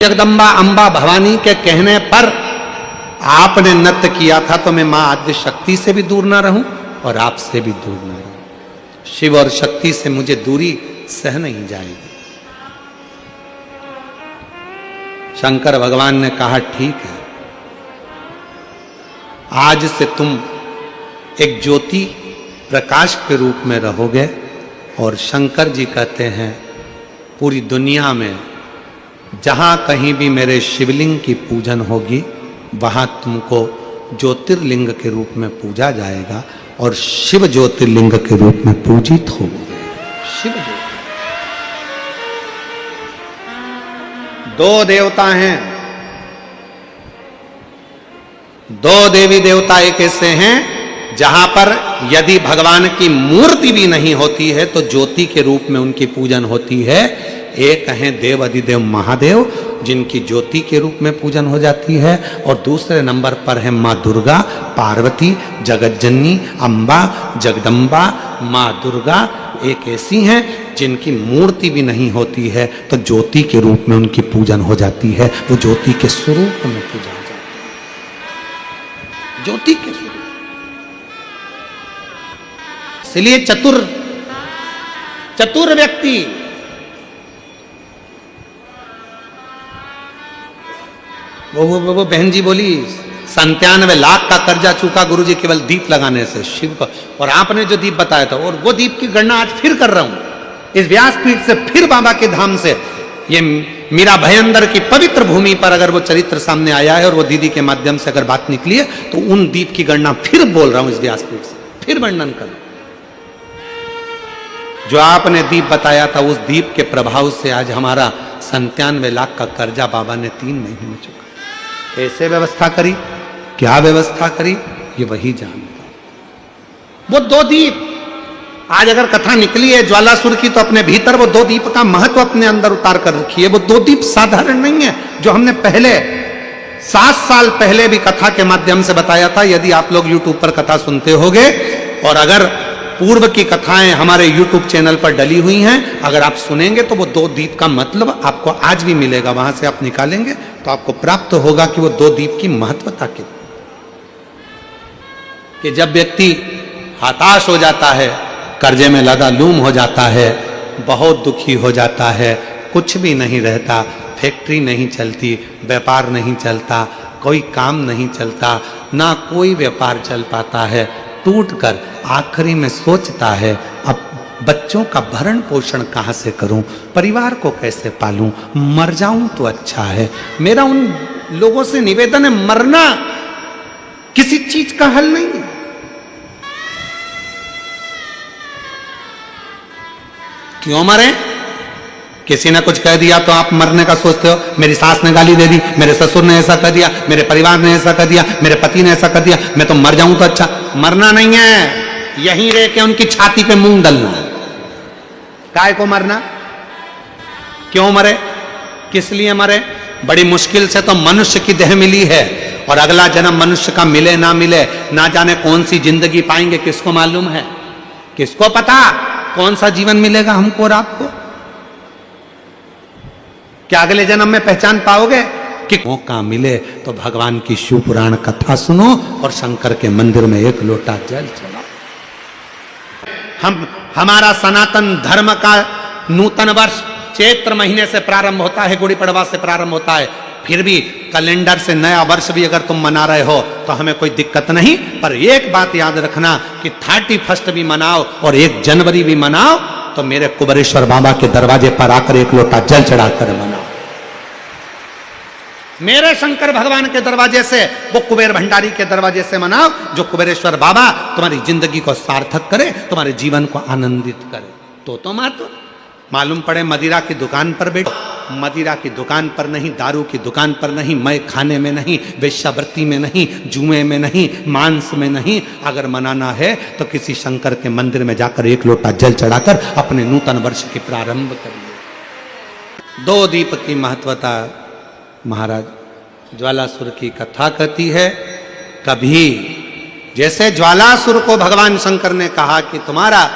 जगदम्बा अंबा भवानी के कहने पर आपने नृत्य किया था तो मैं मां आद्य शक्ति से भी दूर ना रहूं और आपसे भी दूर ना रहूं। शिव और शक्ति से मुझे दूरी सह नहीं जाएगी। शंकर भगवान ने कहा ठीक है, आज से तुम एक ज्योति प्रकाश के रूप में रहोगे। और शंकर जी कहते हैं पूरी दुनिया में जहां कहीं भी मेरे शिवलिंग की पूजन होगी वहां तुमको ज्योतिर्लिंग के रूप में पूजा जाएगा और शिव ज्योतिर्लिंग के रूप में पूजित होगे। शिव ज्योति दो देवता हैं, दो देवी देवता एक ऐसे हैं जहां पर यदि भगवान की मूर्ति भी नहीं होती है तो ज्योति के रूप में उनकी पूजन होती है। एक हैं देव अधिदेव महादेव जिनकी ज्योति के रूप में पूजन हो जाती है और दूसरे नंबर पर है माँ दुर्गा, पार्वती, जगतजननी, अम्बा, जगदम्बा। माँ दुर्गा एक ऐसी हैं जिनकी मूर्ति भी नहीं होती है तो ज्योति के रूप में उनकी पूजन हो जाती है। वो ज्योति के स्वरूप में पूजा हो जाती है, ज्योति के स्वरूप। इसलिए चतुर व्यक्ति वो बहन जी बोली 97 लाख का कर्जा चूका गुरुजी केवल दीप लगाने से शिव का। और आपने जो दीप बताया था और वो दीप की गणना आज फिर कर रहा हूं इस व्यासपीठ से, फिर बाबा के धाम से। ये मीरा भयंदर की पवित्र भूमि पर अगर वो चरित्र सामने आया है और वो दीदी के माध्यम से अगर बात निकली है तो उन दीप की गणना फिर बोल रहा हूं इस व्यासपीठ से, फिर वर्णन कर। जो आपने दीप बताया था उस दीप के प्रभाव से आज हमारा 97 लाख का कर्जा बाबा ने 3 महीने में चुका। कैसे व्यवस्था करी, क्या व्यवस्था करी, ये वही जानता। वो 2 दीप आज अगर कथा निकली है ज्वालासुर की तो अपने भीतर वो 2 दीप का महत्व अपने अंदर उतार कर रखी है। वो 2 दीप साधारण नहीं है जो हमने पहले 7 साल पहले भी कथा के माध्यम से बताया था। यदि आप लोग YouTube पर कथा सुनते होगे और अगर पूर्व की कथाएं हमारे YouTube चैनल पर डली हुई हैं, अगर आप सुनेंगे तो वो 2 दीप का मतलब आपको आज भी मिलेगा। वहां से आप निकालेंगे तो आपको प्राप्त होगा कि वो 2 दीप की महत्वता कितनी। कि जब व्यक्ति हताश हो जाता है, कर्जे में लदालूम हो जाता है, बहुत दुखी हो जाता है, कुछ भी नहीं रहता, फैक्ट्री नहीं चलती, व्यापार नहीं चलता, कोई काम नहीं चलता, ना कोई व्यापार चल पाता है, टूटकर आखिरी में सोचता है अब बच्चों का भरण पोषण कहाँ से करूं, परिवार को कैसे पालूं, मर जाऊं तो अच्छा है। मेरा उन लोगों से निवेदन है, मरना किसी चीज का हल नहीं है। क्यों मरे? किसी ने कुछ कह दिया तो आप मरने का सोचते हो। मेरी सास ने गाली दे दी, मेरे ससुर ने ऐसा कर दिया, मेरे परिवार ने ऐसा कर दिया, मेरे पति ने ऐसा कर दिया, मैं तो मर जाऊं तो अच्छा। मरना नहीं है, यहीं रह के उनकी छाती पे मूंग डलना है। काय को मरना? क्यों मरे, किस लिए मरे? बड़ी मुश्किल से तो मनुष्य की देह मिली है और अगला जन्म मनुष्य का मिले ना मिले, ना जाने कौन सी जिंदगी पाएंगे, किसको मालूम है, किसको पता कौन सा जीवन मिलेगा हमको और आपको। क्या अगले जन्म में पहचान पाओगे? कि मौका मिले तो भगवान की शिव पुराण कथा सुनो और शंकर के मंदिर में 1 लोटा जल चढ़ाओ। हमारा सनातन धर्म का नूतन वर्ष चैत्र महीने से प्रारंभ होता है, गुड़ी पड़वा से प्रारंभ होता है। फिर भी कैलेंडर से नया वर्ष भी अगर तुम मना रहे हो तो हमें कोई दिक्कत नहीं, पर एक बात याद रखना कि 31 भी मनाओ और 1 जनवरी भी मनाओ तो मेरे कुबेरेश्वर बाबा के दरवाजे पर आकर 1 लोटा जल चढ़ाकर मनाओ। मेरे शंकर भगवान के दरवाजे से, वो कुबेर भंडारी के दरवाजे से मनाओ, जो कुबेरेश्वर बाबा तुम्हारी जिंदगी को सार्थक करे, तुम्हारे जीवन को आनंदित करे। तो मालूम पड़े मदिरा की दुकान पर बैठो, मदिरा की दुकान पर नहीं, दारू की दुकान पर नहीं, मय खाने में नहीं, वेश्यावृत्ति में नहीं, जुए में नहीं, मांस में नहीं। अगर मनाना है तो किसी शंकर के मंदिर में जाकर 1 लोटा जल चढ़ाकर अपने नूतन वर्ष की प्रारंभ करिए। 2 दीप की महत्वता महाराज ज्वालासुर की कथा कहती है। कभी जैसे ज्वालासुर को भगवान शंकर ने कहा कि तुम्हारा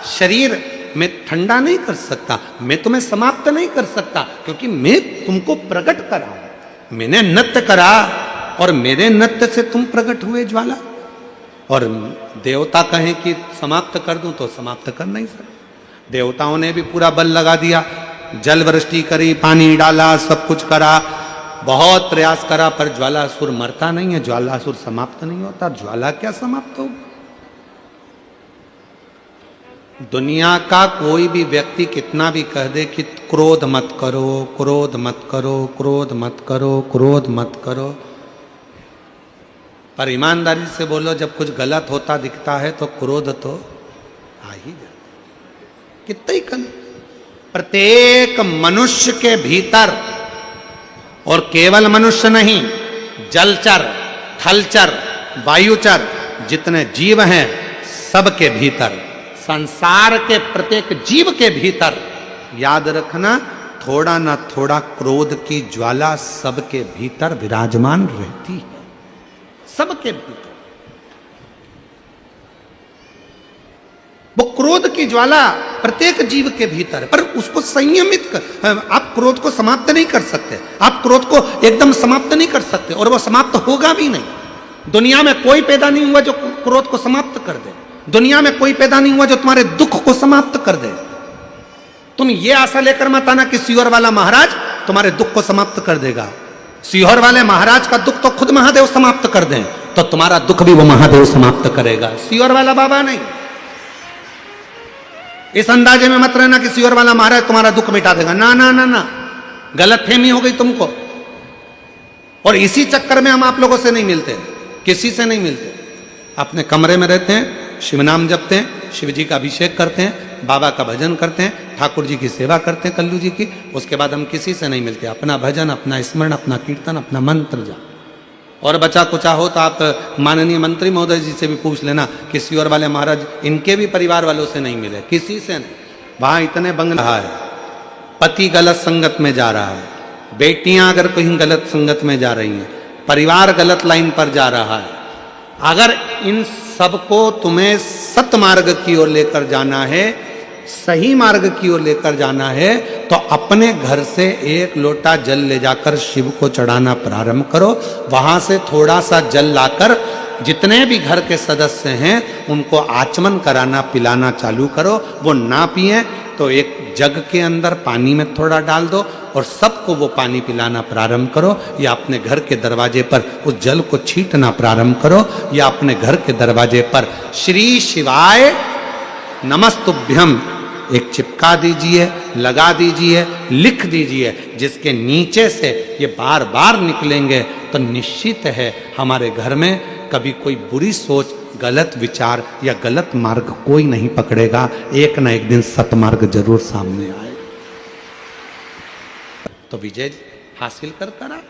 शरीर मैं ठंडा नहीं कर सकता, मैं तुम्हें समाप्त नहीं कर सकता, क्योंकि मैं तुमको प्रकट करा हूं। मैंने नृत्य करा और मेरे नृत्य से तुम प्रकट हुए ज्वाला। और देवता कहें कि समाप्त कर दूं तो समाप्त कर नहीं सकते। देवताओं ने भी पूरा बल लगा दिया, जल वृष्टि करी, पानी डाला, सब कुछ करा, बहुत प्रयास करा, पर ज्वालासुर मरता नहीं है, ज्वालासुर समाप्त नहीं होता। ज्वाला क्या समाप्त हो? दुनिया का कोई भी व्यक्ति कितना भी कह दे कि क्रोध मत करो, क्रोध मत करो, क्रोध मत करो, क्रोध मत करो, पर ईमानदारी से बोलो, जब कुछ गलत होता दिखता है तो क्रोध तो आ ही जाता। कितना ही कम प्रत्येक मनुष्य के भीतर, और केवल मनुष्य नहीं, जलचर, थलचर, वायुचर, जितने जीव हैं सबके भीतर, संसार के प्रत्येक जीव के भीतर, याद रखना, थोड़ा ना थोड़ा क्रोध की ज्वाला सबके भीतर विराजमान रहती है, सबके भीतर। वो क्रोध की ज्वाला प्रत्येक जीव के भीतर, पर उसको संयमित कर, आप क्रोध को समाप्त नहीं कर सकते, आप क्रोध को एकदम समाप्त नहीं कर सकते, और वो समाप्त होगा भी नहीं। दुनिया में कोई पैदा नहीं हुआ जो क्रोध को समाप्त कर दे, दुनिया में कोई पैदा नहीं हुआ जो तुम्हारे दुख को समाप्त कर दे। तुम ये आशा लेकर मत आना कि सीहोर वाला महाराज तुम्हारे दुख को समाप्त कर देगा। सीहोर वाले महाराज का दुख तो खुद महादेव समाप्त कर दें तो तुम्हारा दुख भी वो महादेव समाप्त करेगा, सीहोर वाला बाबा नहीं। इस अंदाजे में मत रहना कि सीहोर वाला महाराज तुम्हारा दुख मिटा देगा, ना ना ना ना, गलत फहमी हो गई तुमको। और इसी चक्कर में हम आप लोगों से नहीं मिलते, किसी से नहीं मिलते, अपने कमरे में रहते हैं, शिव नाम जपते हैं, शिव जी का अभिषेक करते हैं, बाबा का भजन करते हैं, ठाकुर जी की सेवा करते हैं, कल्लू जी की, उसके बाद हम किसी से नहीं मिलते। अपना भजन, अपना स्मरण, अपना कीर्तन, अपना मंत्र जाप। और बचा कुचा हो तो आप माननीय मंत्री महोदय जी से भी पूछ लेना कि सीहोर वाले महाराज इनके भी परिवार वालों से नहीं मिले, किसी से नहीं। वहां इतने बंगला है, पति गलत संगत में जा रहा है, बेटियां अगर कहीं गलत संगत में जा रही हैं, परिवार गलत लाइन पर जा रहा है, अगर इन सबको तुम्हें सत मार्ग की ओर लेकर जाना है, सही मार्ग की ओर लेकर जाना है, तो अपने घर से एक लोटा जल ले जाकर शिव को चढ़ाना प्रारंभ करो। वहां से थोड़ा सा जल लाकर जितने भी घर के सदस्य हैं उनको आचमन कराना, पिलाना चालू करो। वो ना पिए तो एक जग के अंदर पानी में थोड़ा डाल दो और सबको वो पानी पिलाना प्रारंभ करो, या अपने घर के दरवाजे पर उस जल को छींटना प्रारंभ करो, या अपने घर के दरवाजे पर श्री शिवाय नमस्तुभ्यम एक चिपका दीजिए, लगा दीजिए, लिख दीजिए, जिसके नीचे से ये बार बार निकलेंगे तो निश्चित है हमारे घर में कभी कोई बुरी सोच, गलत विचार या गलत मार्ग कोई नहीं पकड़ेगा। एक ना एक दिन सतमार्ग जरूर सामने आए। तो विजय हासिल कर करा।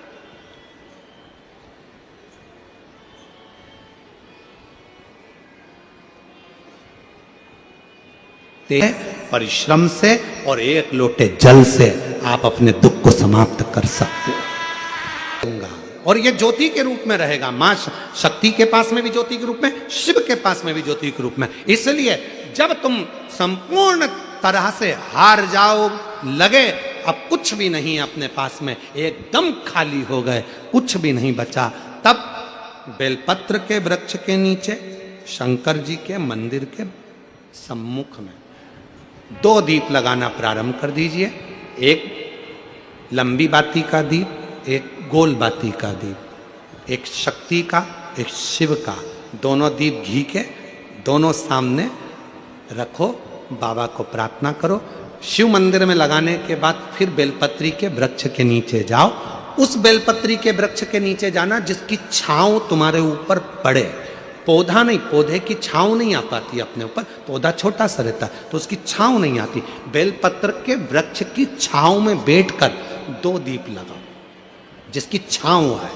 परिश्रम से और एक लोटे जल से आप अपने दुख को समाप्त कर सकते हो। और ये ज्योति के रूप में रहेगा, मां शक्ति के पास में भी ज्योति के रूप में, शिव के पास में भी ज्योति के रूप में। इसलिए जब तुम संपूर्ण तरह से हार जाओ, लगे अब कुछ भी नहीं है अपने पास में, एकदम खाली हो गए, कुछ भी नहीं बचा, तब बेलपत्र के वृक्ष के नीचे शंकर जी के मंदिर के सम्मुख में 2 दीप लगाना प्रारंभ कर दीजिए। एक लंबी बाती का दीप, एक गोल बाती का दीप, एक शक्ति का, एक शिव का, दोनों दीप घी के दोनों सामने रखो, बाबा को प्रार्थना करो। शिव मंदिर में लगाने के बाद फिर बेलपत्री के वृक्ष के नीचे जाओ। उस बेलपत्री के वृक्ष के नीचे जाना जिसकी छांव तुम्हारे ऊपर पड़े, पौधा नहीं, पौधे की छांव नहीं आ पाती अपने ऊपर, पौधा छोटा सा रहता तो उसकी छांव नहीं आती। बेलपत्र के वृक्ष की छांव में बैठकर 2 दीप लगाओ जिसकी छांव है।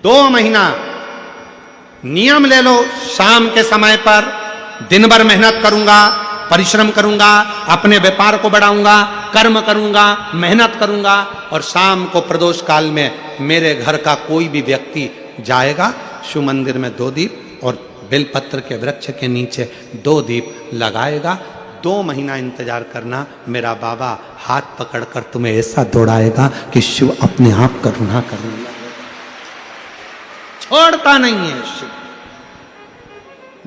2 महीना नियम ले लो, शाम के समय पर दिन भर मेहनत करूंगा, परिश्रम करूंगा, अपने व्यापार को बढ़ाऊंगा, कर्म करूंगा, मेहनत करूंगा, और शाम को प्रदोष काल में मेरे घर का कोई भी व्यक्ति जाएगा, शिव मंदिर में 2 दीप और बेलपत्र के वृक्ष के नीचे 2 दीप लगाएगा। 2 महीना इंतजार करना, मेरा बाबा हाथ पकड़कर तुम्हें ऐसा दौड़ाएगा कि शिव अपने आप करुणा करने लगेगा। छोड़ता नहीं है शिव।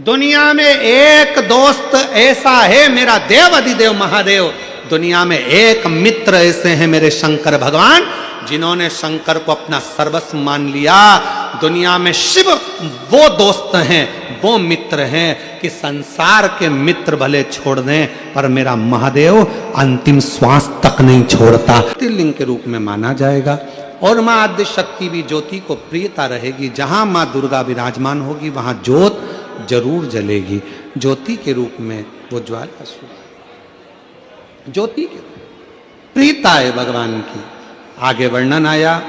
दुनिया में एक दोस्त ऐसा है मेरा देव अधिदेव महादेव, दुनिया में एक मित्र ऐसे हैं मेरे शंकर भगवान जिन्होंने शंकर को अपना सर्वस्व मान लिया। दुनिया में शिव वो दोस्त हैं, वो मित्र हैं कि संसार के मित्र भले छोड़ दें पर मेरा महादेव अंतिम श्वास तक नहीं छोड़ता। लिंग के रूप में माना जाएगा और मां आद्य शक्ति भी ज्योति को प्रियता रहेगी। जहां मां दुर्गा विराजमान होगी वहां ज्योत जरूर जलेगी। ज्योति के रूप में वो ज्वाला ज्योति के प्रीता है भगवान की। आगे वर्णन आया,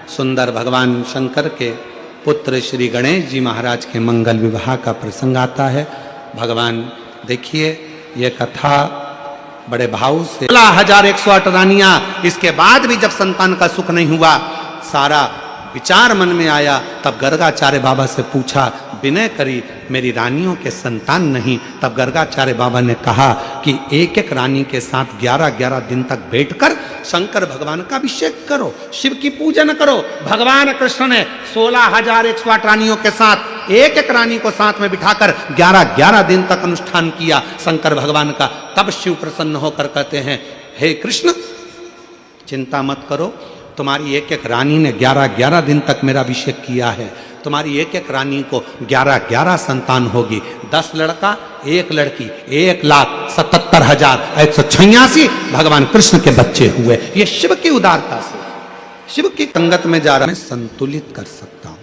सुंदर भगवान शंकर के पुत्र श्री गणेश जी महाराज के मंगल विवाह का प्रसंग आता है। भगवान देखिए ये कथा बड़े भाव से 16,108 रानियां, इसके बाद भी जब संतान का सुख नहीं हुआ, सारा विचार मन में आया, तब गर्गाचार्य बाबा से पूछा, विनय करी मेरी रानियों के संतान नहीं। तब गर्गाचार्य बाबा ने कहा कि एक एक रानी के साथ 11-11 दिन तक बैठकर शंकर भगवान का अभिषेक करो, शिव की पूजन करो। भगवान कृष्ण ने 16,108 रानियों के साथ एक एक रानी को साथ में बिठाकर 11-11 दिन तक अनुष्ठान किया शंकर भगवान का। तब शिव प्रसन्न होकर कहते हैं, हे कृष्ण चिंता मत करो, तुम्हारी एक एक रानी ने 11-11 दिन तक मेरा अभिषेक किया है। तुम्हारी एक एक रानी को 11-11 संतान होगी, 10 लड़का 1 लड़की, 1,77,186 भगवान कृष्ण के बच्चे हुए। ये शिव की उदारता से, शिव की संगत में जा रहा मैं संतुलित कर सकता हूं,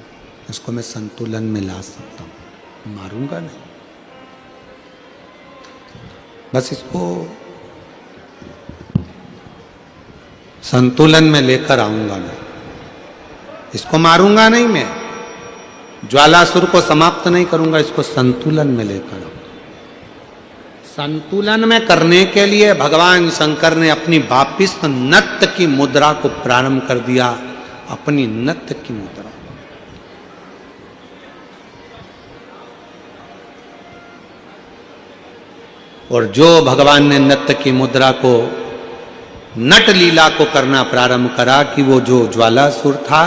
इसको मैं संतुलन में ला सकता हूं, मारूंगा नहीं, बस इसको संतुलन में लेकर आऊंगा नहीं, इसको मारूंगा नहीं, मैं ज्वालासुर को समाप्त नहीं करूंगा, इसको संतुलन में लेकर आऊंगा। संतुलन में करने के लिए भगवान शंकर ने अपनी वापिस नृत्य की मुद्रा को प्रारंभ कर दिया, अपनी नृत्य की मुद्रा। और जो भगवान ने नृत्य की मुद्रा को, नट लीला को करना प्रारंभ करा कि वो जो ज्वालासुर था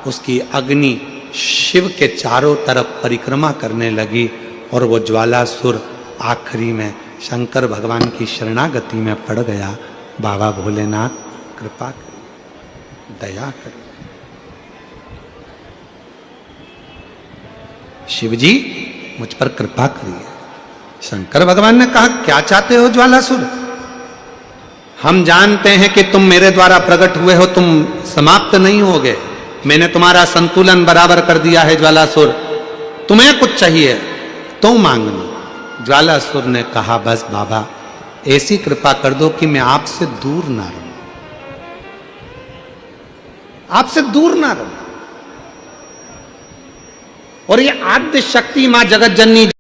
उसकी अग्नि शिव के चारों तरफ परिक्रमा करने लगी और वो ज्वालासुर आखिरी में शंकर भगवान की शरणागति में पड़ गया। बाबा भोलेनाथ कृपा करिए, दया करिए। शिव जी मुझ पर कृपा करिए। शंकर भगवान ने कहा, क्या चाहते हो ज्वालासुर? हम जानते हैं कि तुम मेरे द्वारा प्रकट हुए हो, तुम समाप्त नहीं होगे। मैंने तुम्हारा संतुलन बराबर कर दिया है ज्वालासुर, तुम्हें कुछ चाहिए तो मांग लो। ज्वालासुर ने कहा, बस बाबा ऐसी कृपा कर दो कि मैं आपसे दूर ना रहूं, आपसे दूर ना रहूं। और ये आद्य शक्ति मां जगत जननी